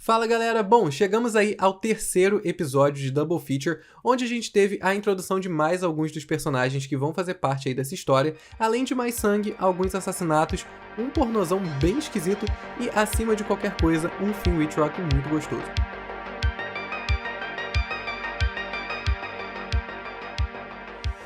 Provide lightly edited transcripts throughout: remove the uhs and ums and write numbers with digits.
Fala galera, bom, chegamos aí ao terceiro episódio de Double Feature, onde a gente teve a introdução de mais alguns dos personagens que vão fazer parte aí dessa história, além de mais sangue, alguns assassinatos, um pornozão bem esquisito e, acima de qualquer coisa, um Finn Wittrock muito gostoso.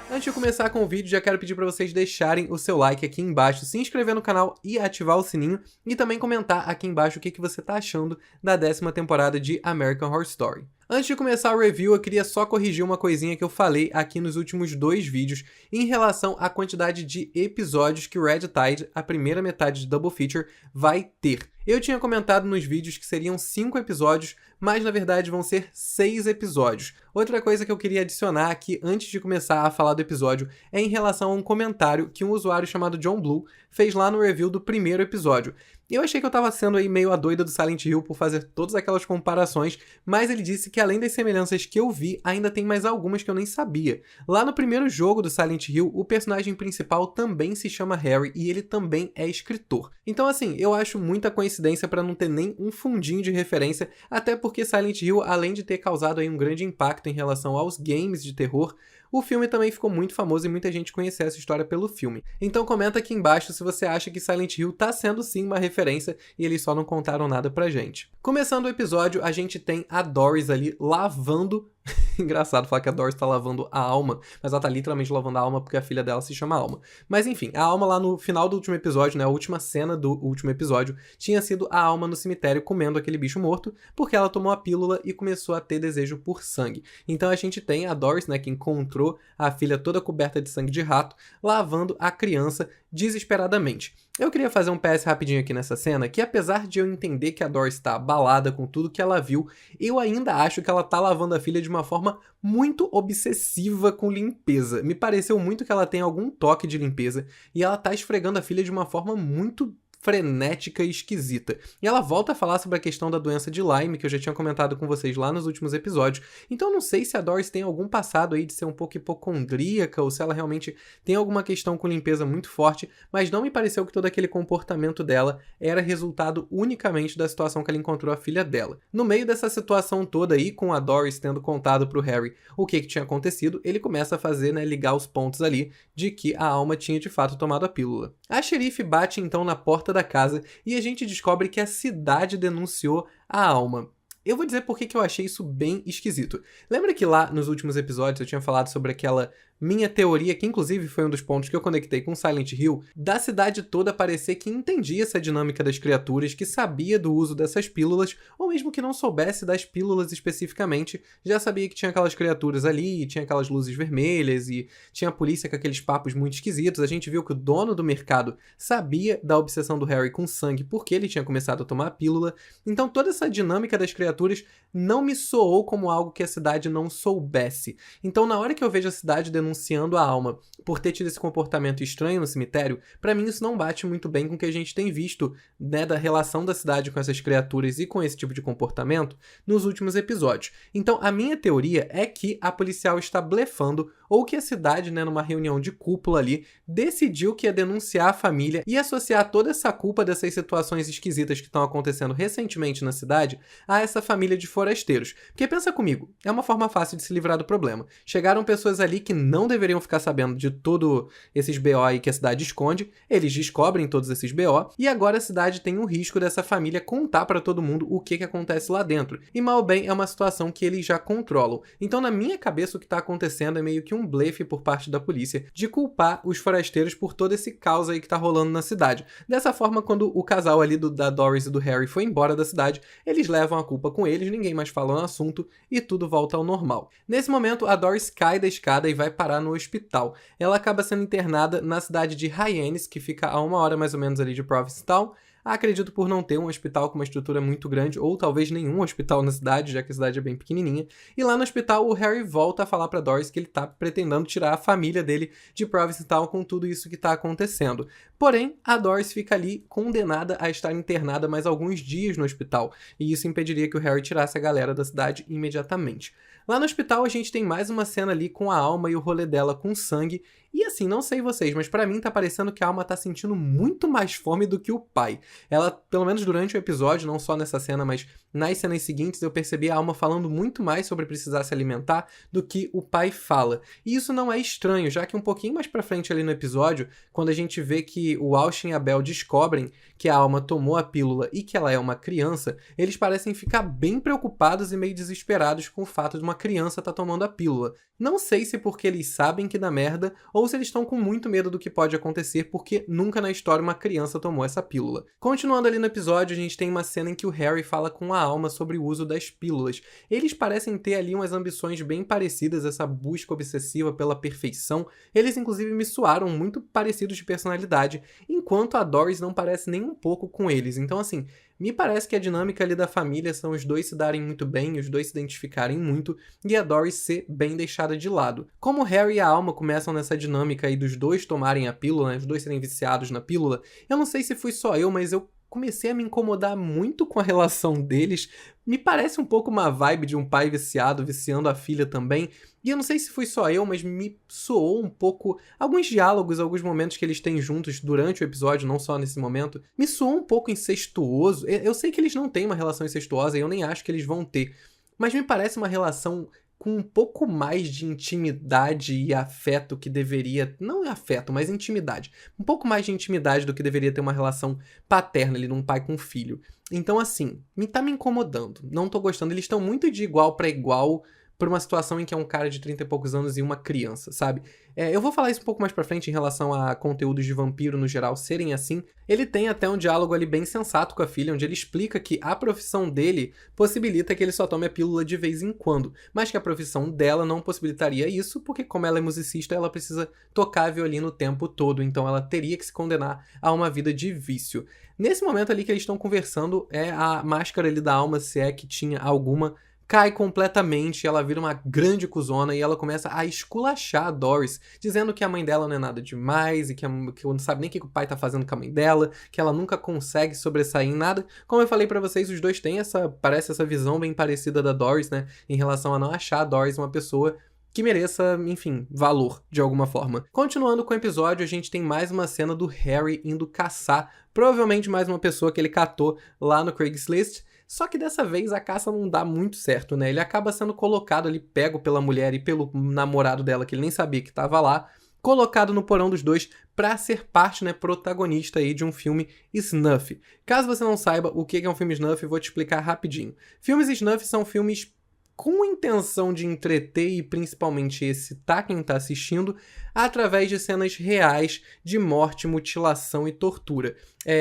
Antes de começar com o vídeo, já quero pedir para vocês deixarem o seu like aqui embaixo, se inscrever no canal e ativar o sininho, e também comentar aqui embaixo o que você tá achando da 10ª temporada de American Horror Story. Antes de começar o review, eu queria só corrigir uma coisinha que eu falei aqui nos últimos dois vídeos em relação à quantidade de episódios que o Red Tide, a primeira metade de Double Feature, vai ter. Eu tinha comentado nos vídeos que seriam 5 episódios, mas na verdade vão ser 6 episódios. Outra coisa que eu queria adicionar aqui antes de começar a falar do episódio é em relação a um comentário que um usuário chamado John Blue fez lá no review do primeiro episódio. Eu achei que eu tava sendo aí meio a doida do Silent Hill por fazer todas aquelas comparações, mas ele disse que além das semelhanças que eu vi, ainda tem mais algumas que eu nem sabia. Lá no primeiro jogo do Silent Hill, o personagem principal também se chama Harry e ele também é escritor. Então assim, eu acho muita coincidência para não ter nem um fundinho de referência, até porque Silent Hill, além de ter causado aí um grande impacto em relação aos games de terror, o filme também ficou muito famoso e muita gente conheceu essa história pelo filme. Então comenta aqui embaixo se você acha que Silent Hill tá sendo sim uma referência e eles só não contaram nada pra gente. Começando o episódio, a gente tem a Doris ali lavando... Engraçado falar que a Doris tá lavando a Alma, mas ela tá literalmente lavando a Alma porque a filha dela se chama Alma. Mas enfim, a Alma lá no final do último episódio, né, a última cena do último episódio, tinha sido a Alma no cemitério comendo aquele bicho morto, porque ela tomou a pílula e começou a ter desejo por sangue. Então a gente tem a Doris, né, que encontrou a filha toda coberta de sangue de rato, lavando a criança desesperadamente. Eu queria fazer um PS rapidinho aqui nessa cena, que apesar de eu entender que a Doris tá abalada com tudo que ela viu, eu ainda acho que ela tá lavando a filha de uma forma muito obsessiva com limpeza. Me pareceu muito que ela tem algum toque de limpeza, e ela tá esfregando a filha de uma forma muito frenética e esquisita. E ela volta a falar sobre a questão da doença de Lyme, que eu já tinha comentado com vocês lá nos últimos episódios. Então eu não sei se a Doris tem algum passado aí de ser um pouco hipocondríaca, ou se ela realmente tem alguma questão com limpeza muito forte, mas não me pareceu que todo aquele comportamento dela era resultado unicamente da situação que ela encontrou a filha dela. No meio dessa situação toda aí, com a Doris tendo contado pro Harry o que tinha acontecido, ele começa a fazer, né, ligar os pontos ali de que a Alma tinha de fato tomado a pílula. A xerife bate então na porta da casa e a gente descobre que a cidade denunciou a Alma. Eu vou dizer por que eu achei isso bem esquisito. Lembra que lá nos últimos episódios eu tinha falado sobre aquela minha teoria, que inclusive foi um dos pontos que eu conectei com Silent Hill, da cidade toda parecer que entendia essa dinâmica das criaturas, que sabia do uso dessas pílulas, ou mesmo que não soubesse das pílulas especificamente, já sabia que tinha aquelas criaturas ali, e tinha aquelas luzes vermelhas, e tinha a polícia com aqueles papos muito esquisitos. A gente viu que o dono do mercado sabia da obsessão do Harry com sangue porque ele tinha começado a tomar a pílula. Então toda essa dinâmica das criaturas não me soou como algo que a cidade não soubesse. Então na hora que eu vejo a cidade denunciando a Alma por ter tido esse comportamento estranho no cemitério, pra mim isso não bate muito bem com o que a gente tem visto, né, da relação da cidade com essas criaturas e com esse tipo de comportamento nos últimos episódios. Então a minha teoria é que a policial está blefando, ou que a cidade, né, numa reunião de cúpula ali, decidiu que ia denunciar a família e associar toda essa culpa dessas situações esquisitas que estão acontecendo recentemente na cidade a essa família de forasteiros. Porque pensa comigo, é uma forma fácil de se livrar do problema. Chegaram pessoas ali que não deveriam ficar sabendo de todos esses BO aí que a cidade esconde, eles descobrem todos esses BO, e agora a cidade tem um risco dessa família contar pra todo mundo o que acontece lá dentro. E mal bem é uma situação que eles já controlam. Então na minha cabeça o que tá acontecendo é meio que um blefe por parte da polícia de culpar os forasteiros por todo esse caos aí que tá rolando na cidade. Dessa forma, quando o casal ali da Doris e do Harry foi embora da cidade, eles levam a culpa com eles, ninguém mais fala no assunto e tudo volta ao normal. Nesse momento, a Doris cai da escada e vai parar no hospital. Ela acaba sendo internada na cidade de Hyannis, que fica a 1 hora mais ou menos ali de Provincetown. Acredito por não ter um hospital com uma estrutura muito grande, ou talvez nenhum hospital na cidade, já que a cidade é bem pequenininha. E lá no hospital, o Harry volta a falar pra Doris que ele tá pretendendo tirar a família dele de Provincetown com tudo isso que tá acontecendo. Porém, a Doris fica ali condenada a estar internada mais alguns dias no hospital, e isso impediria que o Harry tirasse a galera da cidade imediatamente. Lá no hospital a gente tem mais uma cena ali com a Alma e o rolê dela com sangue. E assim, não sei vocês, mas pra mim tá parecendo que a Alma tá sentindo muito mais fome do que o pai. Ela, pelo menos durante o episódio, não só nessa cena, mas nas cenas seguintes, eu percebi a Alma falando muito mais sobre precisar se alimentar do que o pai fala. E isso não é estranho, já que um pouquinho mais pra frente ali no episódio, quando a gente vê que o Austin e a Belle descobrem que a Alma tomou a pílula e que ela é uma criança, eles parecem ficar bem preocupados e meio desesperados com o fato de uma criança estar tomando a pílula. Não sei se porque eles sabem que dá merda, ou se eles estão com muito medo do que pode acontecer, porque nunca na história uma criança tomou essa pílula. Continuando ali no episódio, a gente tem uma cena em que o Harry fala com a Alma sobre o uso das pílulas. Eles parecem ter ali umas ambições bem parecidas, essa busca obsessiva pela perfeição. Eles inclusive me soaram muito parecidos de personalidade, enquanto a Doris não parece nem um pouco com eles. Então assim, me parece que a dinâmica ali da família são os dois se darem muito bem, os dois se identificarem muito, e a Doris ser bem deixada de lado. Como o Harry e a Alma começam nessa dinâmica aí dos dois tomarem a pílula, né, os dois serem viciados na pílula, eu não sei se fui só eu, mas eu comecei a me incomodar muito com a relação deles. Me parece um pouco uma vibe de um pai viciado, viciando a filha também. E eu não sei se fui só eu, mas me soou um pouco... Alguns diálogos, alguns momentos que eles têm juntos durante o episódio, não só nesse momento, me soou um pouco incestuoso. Eu sei que eles não têm uma relação incestuosa e eu nem acho que eles vão ter. Mas me parece uma relação com um pouco mais de intimidade e afeto que deveria... Não afeto, mas intimidade. Um pouco mais de intimidade do que deveria ter uma relação paterna ali, num pai com filho. Então, assim, tá me incomodando. Não tô gostando. Eles estão muito de igual pra igual por uma situação em que é um cara de 30 e poucos anos e uma criança, sabe? Eu vou falar isso um pouco mais pra frente em relação a conteúdos de vampiro no geral serem assim. Ele tem até um diálogo ali bem sensato com a filha, onde ele explica que a profissão dele possibilita que ele só tome a pílula de vez em quando, mas que a profissão dela não possibilitaria isso, porque como ela é musicista, ela precisa tocar violino o tempo todo, então ela teria que se condenar a uma vida de vício. Nesse momento ali que eles estão conversando, a máscara ali da Alma, se é que tinha alguma, cai completamente, ela vira uma grande cuzona e ela começa a esculachar a Doris, dizendo que a mãe dela não é nada demais e que não sabe nem o que o pai tá fazendo com a mãe dela, que ela nunca consegue sobressair em nada. Como eu falei pra vocês, os dois têm parece essa visão bem parecida da Doris, né, em relação a não achar a Doris uma pessoa que mereça, enfim, valor, de alguma forma. Continuando com o episódio, a gente tem mais uma cena do Harry indo caçar, provavelmente mais uma pessoa que ele catou lá no Craigslist, só que dessa vez a caça não dá muito certo, né? Ele acaba sendo colocado ali, pego pela mulher e pelo namorado dela, que ele nem sabia que estava lá, colocado no porão dos dois pra ser parte, né, protagonista aí de um filme snuff. Caso você não saiba o que é um filme snuff, eu vou te explicar rapidinho. Filmes snuff são filmes com intenção de entreter e principalmente excitar quem está assistindo através de cenas reais de morte, mutilação e tortura.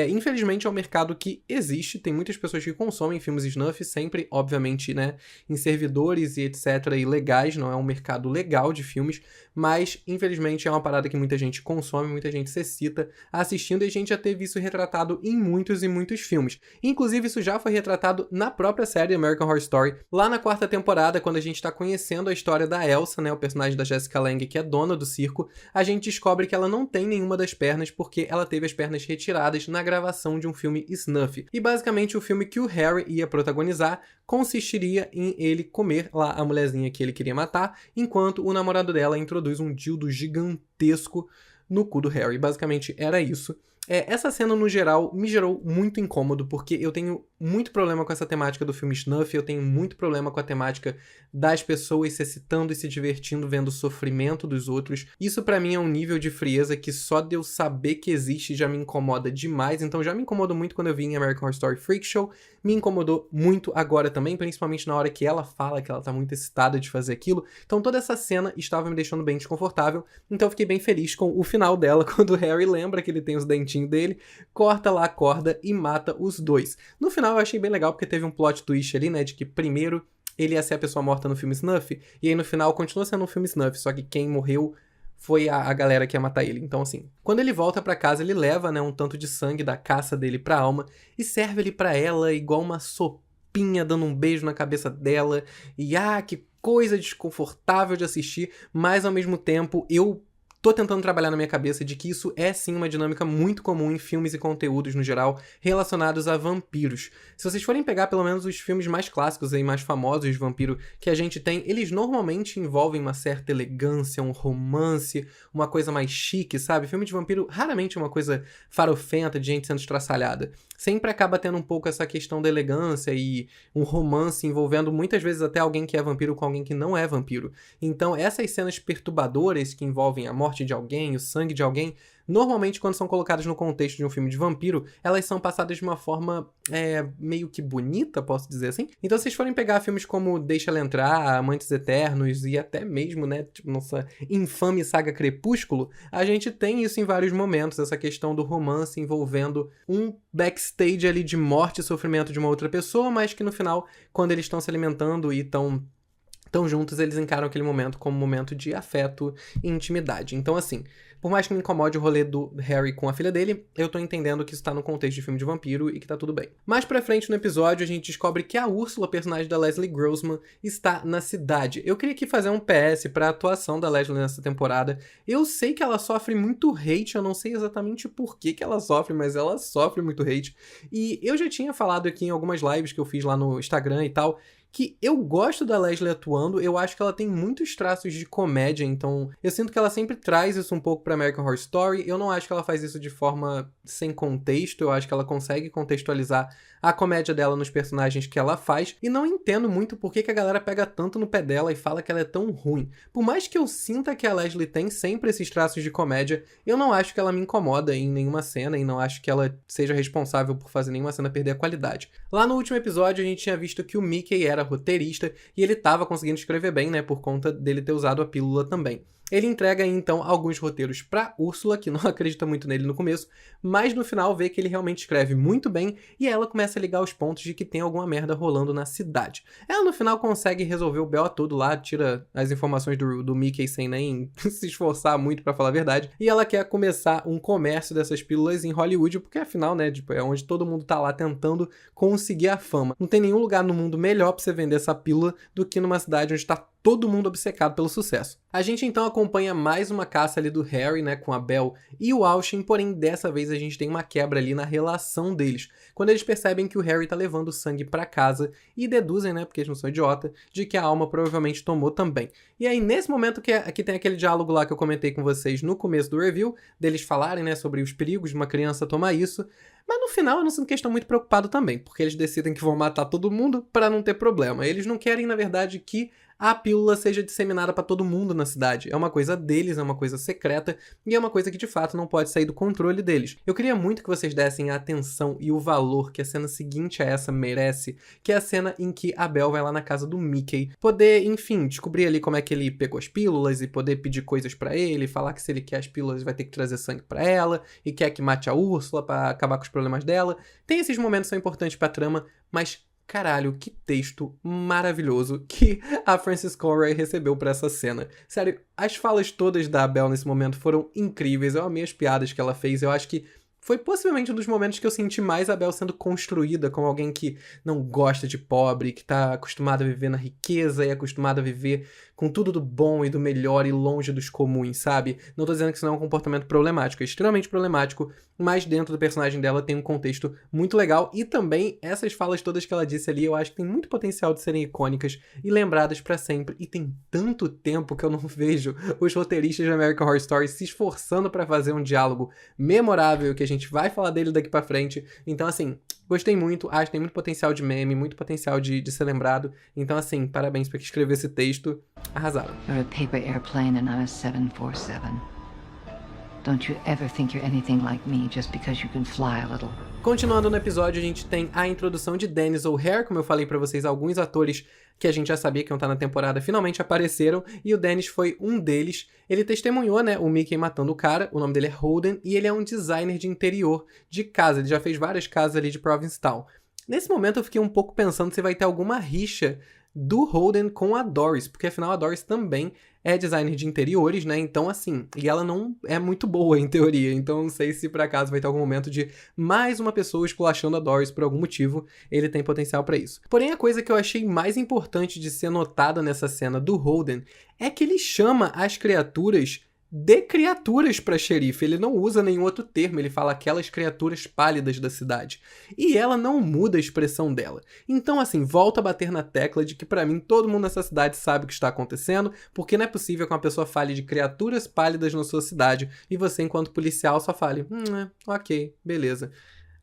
Infelizmente é um mercado que existe, tem muitas pessoas que consomem filmes snuff, sempre, obviamente, né, em servidores e etc. ilegais, não é um mercado legal de filmes, mas infelizmente é uma parada que muita gente consome, muita gente se excita assistindo e a gente já teve isso retratado em muitos e muitos filmes. Inclusive isso já foi retratado na própria série American Horror Story, lá na 4ª temporada, quando a gente está conhecendo a história da Elsa, né, o personagem da Jessica Lange, que é dona do circo, a gente descobre que ela não tem nenhuma das pernas porque ela teve as pernas retiradas na gravação de um filme snuff. E basicamente o filme que o Harry ia protagonizar consistiria em ele comer lá a mulherzinha que ele queria matar, enquanto o namorado dela introduz um dildo gigantesco no cu do Harry. Basicamente era isso. Essa cena, no geral, me gerou muito incômodo, porque eu tenho muito problema com essa temática do filme snuff, eu tenho muito problema com a temática das pessoas se excitando e se divertindo vendo o sofrimento dos outros. Isso pra mim é um nível de frieza que só de eu saber que existe já me incomoda demais, então já me incomodou muito quando eu vi em American Horror Story Freak Show, me incomodou muito agora também, principalmente na hora que ela fala que ela tá muito excitada de fazer aquilo. Então toda essa cena estava me deixando bem desconfortável, então eu fiquei bem feliz com o final dela, quando o Harry lembra que ele tem os dentinhos dele, corta lá a corda e mata os dois. No final eu achei bem legal porque teve um plot twist ali, né, de que primeiro ele ia ser a pessoa morta no filme snuff, e aí no final continua sendo um filme snuff, só que quem morreu foi a galera que ia matar ele. Então assim, quando ele volta pra casa, ele leva, né, um tanto de sangue da caça dele pra Alma e serve ele pra ela igual uma sopinha, dando um beijo na cabeça dela, e que coisa desconfortável de assistir, mas ao mesmo tempo eu tô tentando trabalhar na minha cabeça de que isso é sim uma dinâmica muito comum em filmes e conteúdos no geral relacionados a vampiros. Se vocês forem pegar pelo menos os filmes mais clássicos e mais famosos de vampiro que a gente tem, eles normalmente envolvem uma certa elegância, um romance, uma coisa mais chique, sabe? Filme de vampiro raramente é uma coisa farofenta de gente sendo estraçalhada. Sempre acaba tendo um pouco essa questão da elegância e um romance envolvendo muitas vezes até alguém que é vampiro com alguém que não é vampiro. Então essas cenas perturbadoras que envolvem a morte de alguém, o sangue de alguém, normalmente quando são colocadas no contexto de um filme de vampiro, elas são passadas de uma forma meio que bonita, posso dizer assim. Então se vocês forem pegar filmes como Deixa Ela Entrar, Amantes Eternos e até mesmo, né, tipo, nossa infame saga Crepúsculo, a gente tem isso em vários momentos, essa questão do romance envolvendo um backstage ali de morte e sofrimento de uma outra pessoa, mas que no final, quando eles estão se alimentando e estão juntos, eles encaram aquele momento como um momento de afeto e intimidade. Então, assim, por mais que me incomode o rolê do Harry com a filha dele, eu tô entendendo que isso tá no contexto de filme de vampiro e que tá tudo bem. Mais pra frente no episódio, a gente descobre que a Úrsula, personagem da Leslie Grossman, está na cidade. Eu queria aqui fazer um PS pra atuação da Leslie nessa temporada. Eu sei que ela sofre muito hate, eu não sei exatamente por que ela sofre, mas ela sofre muito hate. E eu já tinha falado aqui em algumas lives que eu fiz lá no Instagram e tal, que eu gosto da Leslie atuando, eu acho que ela tem muitos traços de comédia, então eu sinto que ela sempre traz isso um pouco pra American Horror Story. Eu não acho que ela faz isso de forma sem contexto, eu acho que ela consegue contextualizar a comédia dela nos personagens que ela faz, e não entendo muito por que a galera pega tanto no pé dela e fala que ela é tão ruim. Por mais que eu sinta que a Leslie tem sempre esses traços de comédia, eu não acho que ela me incomoda em nenhuma cena, e não acho que ela seja responsável por fazer nenhuma cena perder a qualidade. Lá no último episódio a gente tinha visto que o Mickey era roteirista e ele tava conseguindo escrever bem, né, por conta dele ter usado a pílula também. Ele entrega aí, então, alguns roteiros pra Úrsula, que não acredita muito nele no começo, mas no final vê que ele realmente escreve muito bem e ela começa a ligar os pontos de que tem alguma merda rolando na cidade. Ela no final consegue resolver o B.O. todo lá, tira as informações do Mickey sem nem se esforçar muito pra falar a verdade, e ela quer começar um comércio dessas pílulas em Hollywood, porque afinal, né, tipo, é onde todo mundo tá lá tentando conseguir a fama. Não tem nenhum lugar no mundo melhor pra você vender essa pílula do que numa cidade onde tá todo mundo obcecado pelo sucesso. A gente então acompanha mais uma caça ali do Harry, né, com a Belle e o Austin, porém dessa vez a gente tem uma quebra ali na relação deles, quando eles percebem que o Harry tá levando sangue pra casa e deduzem, né, porque eles não são idiota, de que a Alma provavelmente tomou também. E aí nesse momento que tem aquele diálogo lá que eu comentei com vocês no começo do review, deles falarem, né, sobre os perigos de uma criança tomar isso, mas no final eu não sinto que eles estão muito preocupados também, porque eles decidem que vão matar todo mundo pra não ter problema. Eles não querem, na verdade, que a pílula seja disseminada pra todo mundo na cidade. É uma coisa deles, é uma coisa secreta, e é uma coisa que de fato não pode sair do controle deles. Eu queria muito que vocês dessem a atenção e o valor que a cena seguinte a essa merece, que é a cena em que a Belle vai lá na casa do Mickey, poder, enfim, descobrir ali como é que ele pegou as pílulas e poder pedir coisas pra ele, falar que se ele quer as pílulas vai ter que trazer sangue pra ela, e quer que mate a Úrsula pra acabar com os problemas dela. Tem esses momentos que são importantes pra trama, mas caralho, que texto maravilhoso que a Frances Conroy recebeu pra essa cena. Sério, as falas todas da Belle nesse momento foram incríveis, eu amei as piadas que ela fez, eu acho que foi possivelmente um dos momentos que eu senti mais a Belle sendo construída como alguém que não gosta de pobre, que tá acostumada a viver na riqueza e acostumada a viver com tudo do bom e do melhor e longe dos comuns, sabe? Não tô dizendo que isso não é um comportamento problemático, é extremamente problemático, mas dentro do personagem dela tem um contexto muito legal e também essas falas todas que ela disse ali, eu acho que tem muito potencial de serem icônicas e lembradas pra sempre. E tem tanto tempo que eu não vejo os roteiristas de American Horror Story se esforçando pra fazer um diálogo memorável, que a gente vai falar dele daqui pra frente. Então, assim, gostei muito, acho que tem muito potencial de meme, muito potencial de ser lembrado. Então, assim, parabéns pra quem escreveu esse texto. Arrasaram. You're a paper airplane and I'm a 747. Don't you ever think you're anything like me just because you can fly a little. Continuando no episódio, a gente tem a introdução de Dennis O'Hare, como eu falei pra vocês, alguns atores que a gente já sabia que iam estar na temporada finalmente apareceram, e o Dennis foi um deles. Ele testemunhou, né, o Mickey matando o cara, o nome dele é Holden, e ele é um designer de interior de casa, ele já fez várias casas ali de Provincetown. Nesse momento eu fiquei um pouco pensando se vai ter alguma rixa do Holden com a Doris, porque afinal a Doris também é designer de interiores, né, então assim, e ela não é muito boa em teoria, então não sei se por acaso vai ter algum momento de mais uma pessoa esculachando a Doris por algum motivo, ele tem potencial pra isso. Porém, a coisa que eu achei mais importante de ser notada nessa cena do Holden é que ele chama as criaturas de criaturas para xerife. Ele não usa nenhum outro termo, ele fala aquelas criaturas pálidas da cidade. E ela não muda a expressão dela. Então, assim, volta a bater na tecla de que, pra mim, todo mundo nessa cidade sabe o que está acontecendo, porque não é possível que uma pessoa fale de criaturas pálidas na sua cidade e você, enquanto policial, só fale, ok, beleza.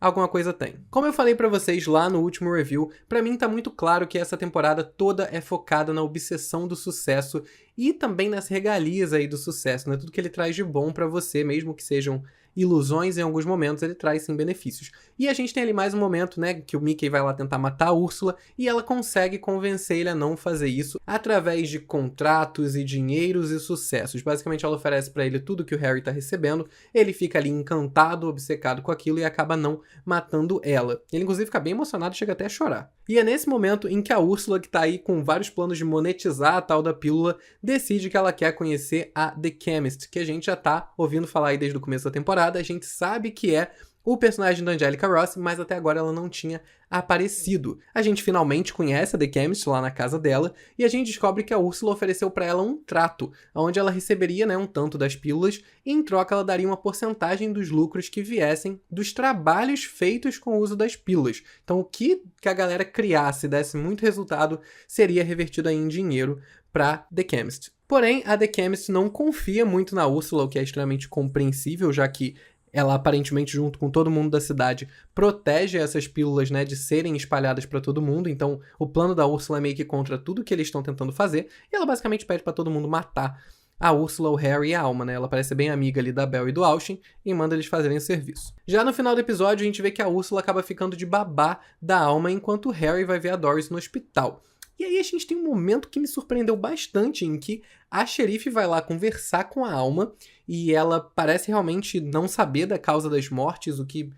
Alguma coisa tem. Como eu falei pra vocês lá no último review, pra mim tá muito claro que essa temporada toda é focada na obsessão do sucesso e também nas regalias aí do sucesso, né? Tudo que ele traz de bom pra você, mesmo que sejam ilusões, em alguns momentos ele traz sim benefícios. E a gente tem ali mais um momento, né, que o Mickey vai lá tentar matar a Úrsula e ela consegue convencer ele a não fazer isso através de contratos e dinheiros e sucessos. Basicamente ela oferece pra ele tudo que o Harry tá recebendo, ele fica ali encantado, obcecado com aquilo e acaba não matando ela. Ele inclusive fica bem emocionado, chega até a chorar. E é nesse momento em que a Úrsula, que tá aí com vários planos de monetizar a tal da pílula, decide que ela quer conhecer a The Chemist, que a gente já tá ouvindo falar aí desde o começo da temporada. A gente sabe que é o personagem da Angelica Ross, mas até agora ela não tinha aparecido. A gente finalmente conhece a The Chemist lá na casa dela, e a gente descobre que a Úrsula ofereceu para ela um trato, onde ela receberia, né, um tanto das pílulas, e em troca ela daria uma porcentagem dos lucros que viessem dos trabalhos feitos com o uso das pílulas. Então o que a galera criasse e desse muito resultado seria revertido aí em dinheiro para The Chemist. Porém, a The Chemist não confia muito na Úrsula, o que é extremamente compreensível, já que ela aparentemente, junto com todo mundo da cidade, protege essas pílulas, né, de serem espalhadas para todo mundo. Então, o plano da Úrsula é meio que contra tudo que eles estão tentando fazer. E ela basicamente pede para todo mundo matar a Úrsula, o Harry e a Alma, né? Ela parece bem amiga ali da Belle e do Austin e manda eles fazerem o serviço. Já no final do episódio, a gente vê que a Úrsula acaba ficando de babá da Alma, enquanto o Harry vai ver a Doris no hospital. E aí a gente tem um momento que me surpreendeu bastante, em que a xerife vai lá conversar com a Alma e ela parece realmente não saber da causa das mortes, o que...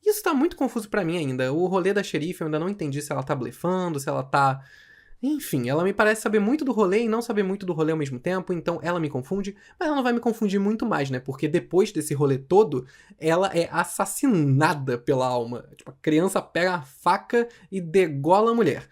Isso tá muito confuso pra mim ainda. O rolê da xerife eu ainda não entendi se ela tá blefando, se ela tá... Enfim, ela me parece saber muito do rolê e não saber muito do rolê ao mesmo tempo, então ela me confunde, mas ela não vai me confundir muito mais, né? Porque depois desse rolê todo, ela é assassinada pela Alma. Tipo, a criança pega a faca e degola a mulher.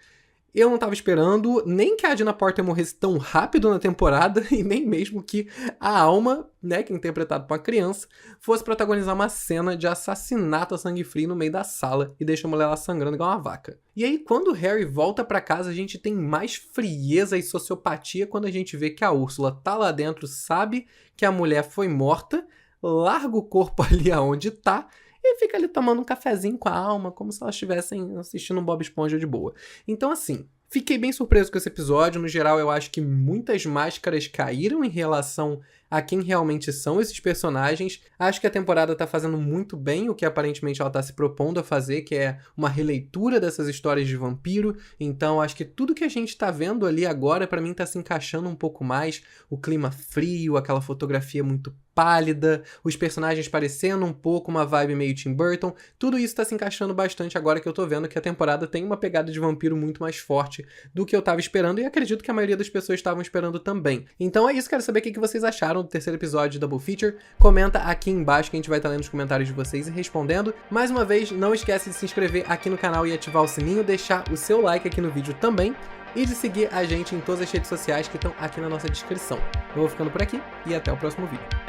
Eu não tava esperando nem que a Dina Porter morresse tão rápido na temporada e nem mesmo que a Alma, né, que é interpretada por uma criança, fosse protagonizar uma cena de assassinato a sangue frio no meio da sala e deixa a mulher lá sangrando igual uma vaca. E aí, quando o Harry volta pra casa, a gente tem mais frieza e sociopatia quando a gente vê que a Úrsula tá lá dentro, sabe que a mulher foi morta, larga o corpo ali aonde tá, e fica ali tomando um cafezinho com a Alma, como se elas estivessem assistindo um Bob Esponja de boa. Então, assim, fiquei bem surpreso com esse episódio. No geral, eu acho que muitas máscaras caíram em relação a quem realmente são esses personagens. Acho que a temporada tá fazendo muito bem o que aparentemente ela tá se propondo a fazer, que é uma releitura dessas histórias de vampiro. Então, acho que tudo que a gente tá vendo ali agora, pra mim, tá se encaixando um pouco mais. O clima frio, aquela fotografia muito pálida, os personagens parecendo um pouco uma vibe meio Tim Burton, tudo isso tá se encaixando bastante agora que eu tô vendo que a temporada tem uma pegada de vampiro muito mais forte do que eu tava esperando e acredito que a maioria das pessoas estavam esperando também. Então é isso, quero saber o que vocês acharam do terceiro episódio de Double Feature, comenta aqui embaixo que a gente vai estar lendo os comentários de vocês e respondendo. Mais uma vez, não esquece de se inscrever aqui no canal e ativar o sininho, deixar o seu like aqui no vídeo também e de seguir a gente em todas as redes sociais que estão aqui na nossa descrição. Eu vou ficando por aqui e até o próximo vídeo.